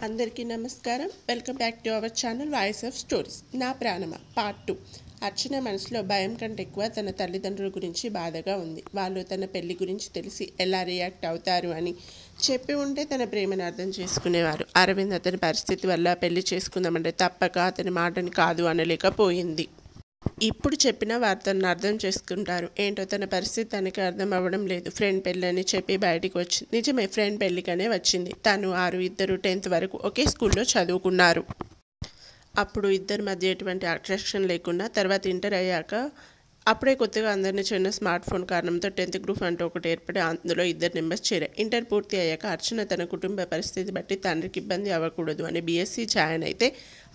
అందరికీ నమస్కారం. Welcome back to our channel voice of stories. నా ప్రాణమ పార్ట్ 2. అర్చన మనసులో భయం కంటే ఎక్కువ తన తల్లిదండ్రుల గురించి బాధగా ఉంది. వాళ్ళు తన పెళ్లి గురించి తెలిసి ఎలా రియాక్ట్ అవుతారు అని చెప్పి ఉంటే తన ప్రేమను అర్థం చేసుకునేవారు. అరవింద్ అతని పరిస్థితి వల్ల పెళ్లి చేసుకుందామంటే తప్పక అతని మాటని కాదు అనలేకపోయింది. ఇప్పుడు చెప్పిన వారు తనను అర్థం చేసుకుంటారు. ఏంటో తన పరిస్థితి తనకి అర్థం అవ్వడం లేదు. ఫ్రెండ్ పెళ్ళని చెప్పి బయటికి వచ్చింది. నిజమే, ఫ్రెండ్ పెళ్ళికనే వచ్చింది. తను ఇద్దరు 10th వరకు ఒకే స్కూల్లో చదువుకున్నారు. అప్పుడు ఇద్దరి మధ్య ఎటువంటి అట్రాక్షన్ లేకుండా తర్వాత ఇంటర్ అయ్యాక అప్పుడే కొత్తగా అందరినీ చిన్న స్మార్ట్ ఫోన్ కారణంతో 10th గ్రూప్ అంటూ ఒకటి ఏర్పడి అందులో 2 మెంబర్స్ చేరారు. ఇంటర్ పూర్తి అయ్యాక అర్చన తన కుటుంబ పరిస్థితి బట్టి తండ్రికి ఇబ్బంది అవ్వకూడదు అని బీఎస్సీ జాయిన్ అయితే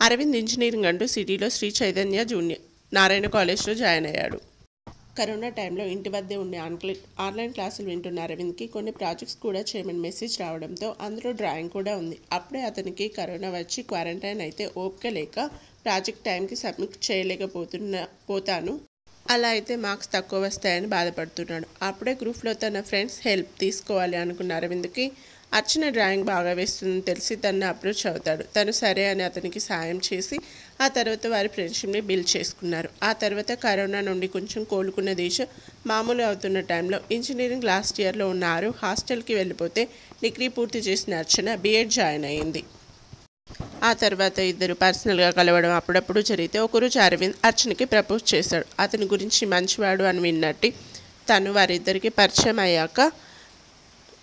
అరవింద్ ఇంజనీరింగ్ అంటూ సిటీలో శ్రీ చైతన్య జూనియర్ నారాయణ కాలేజ్లో జాయిన్ అయ్యాడు. కరోనా టైంలో ఇంటి వద్దే ఉండే ఆన్లైన్ క్లాసులు వింటున్న అరవింద్కి కొన్ని ప్రాజెక్ట్స్ కూడా చేయమని మెసేజ్ రావడంతో అందులో డ్రాయింగ్ కూడా ఉంది. అప్పుడే అతనికి కరోనా వచ్చి క్వారంటైన్ అయితే ఓపిక లేక ప్రాజెక్ట్ టైంకి సబ్మిట్ చేయలేకపోతాను, అలా అయితే మార్క్స్ తక్కువ వస్తాయని బాధపడుతున్నాడు. అప్పుడే గ్రూప్లో తన ఫ్రెండ్స్ హెల్ప్ తీసుకోవాలి అనుకున్న అరవింద్కి అర్చన డ్రాయింగ్ బాగా వేస్తుందని తెలిసి తనని అప్రోచ్ అవుతాడు. తను సరే అని అతనికి సాయం చేసి ఆ తర్వాత వారి ఫ్రెండ్షిప్ని బిల్డ్ చేసుకున్నారు. ఆ తర్వాత కరోనా నుండి కొంచెం కోలుకున్న దేశం మామూలు అవుతున్న టైంలో ఇంజనీరింగ్ లాస్ట్ ఇయర్లో ఉన్నారు. హాస్టల్కి వెళ్ళిపోతే డిగ్రీ పూర్తి చేసిన అర్చన బీఎడ్ జాయిన్ అయింది. ఆ తర్వాత ఇద్దరు పర్సనల్గా కలవడం అప్పుడప్పుడు జరిగితే ఒకరోజు అరవింద్ అర్చనకి ప్రపోజ్ చేశాడు. అతని గురించి మంచివాడు అని విన్నట్టు తను వారిద్దరికి పరిచయం అయ్యాక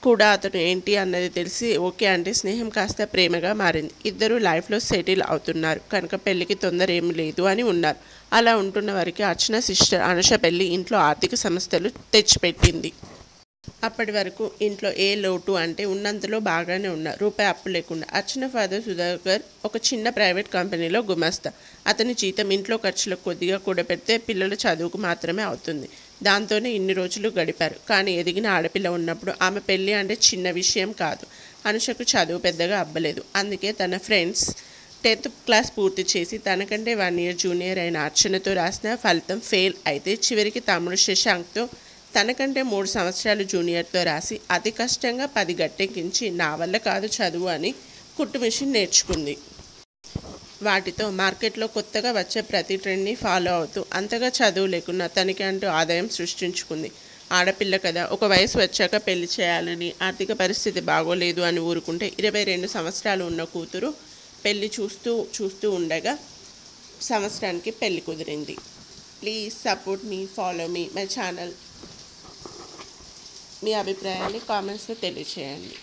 కూడా అతను ఏంటి అన్నది తెలిసి ఓకే అంటే స్నేహం కాస్త ప్రేమగా మారింది. ఇద్దరు లైఫ్లో సెటిల్ అవుతున్నారు కనుక పెళ్ళికి తొందర ఏమి లేదు అని ఉన్నారు. అలా ఉంటున్న వారికి అర్చన సిస్టర్ అనుష పెళ్ళి ఇంట్లో ఆర్థిక సమస్యలు తెచ్చిపెట్టింది. అప్పటి వరకు ఇంట్లో ఏ లోటు అంటే ఉన్నంతలో బాగానే ఉన్నారు, రూపాయి అప్పు లేకుండా. అర్చన ఫాదర్ సుధాకర్ ఒక చిన్న ప్రైవేట్ కంపెనీలో గుమస్తా. అతని జీతం ఇంట్లో ఖర్చులకు కొద్దిగా కూడబెడితే పిల్లల చదువుకు మాత్రమే అవుతుంది. దాంతోనే ఇన్ని రోజులు గడిపారు. కానీ ఎదిగిన ఆడపిల్ల ఉన్నప్పుడు ఆమె పెళ్ళి అంటే చిన్న విషయం కాదు. అనుషకు చదువు పెద్దగా అవ్వలేదు. అందుకే తన ఫ్రెండ్స్ 10th క్లాస్ పూర్తి చేసి తనకంటే 1 year జూనియర్ అయిన అర్చనతో రాసిన ఫలితం ఫెయిల్ అయితే చివరికి తమ్ముడు శశాంక్తో తనకంటే 3 సంవత్సరాలు జూనియర్తో రాసి అతి కష్టంగా 10 గట్టెక్కించి నా వల్ల కాదు చదువు అని కుట్టు మిషన్ నేర్చుకుంది. వాటితో మార్కెట్లో కొత్తగా వచ్చే ప్రతి ట్రెండ్ని ఫాలో అవుతూ అంతగా చదువు లేకున్నా తనకి అంటూ ఆదాయం సృష్టించుకుంది. ఆడపిల్ల కదా, ఒక వయసు వచ్చాక పెళ్లి చేయాలని, ఆర్థిక పరిస్థితి బాగోలేదు అని ఊరుకుంటే 22 సంవత్సరాలు ఉన్న కూతురు పెళ్లి చూస్తూ ఉండగా సంవత్సరానికి పెళ్లి కుదిరింది. Please support me, follow me my channel. మీ అభిప్రాయాన్ని కామెంట్స్లో తెలియచేయండి.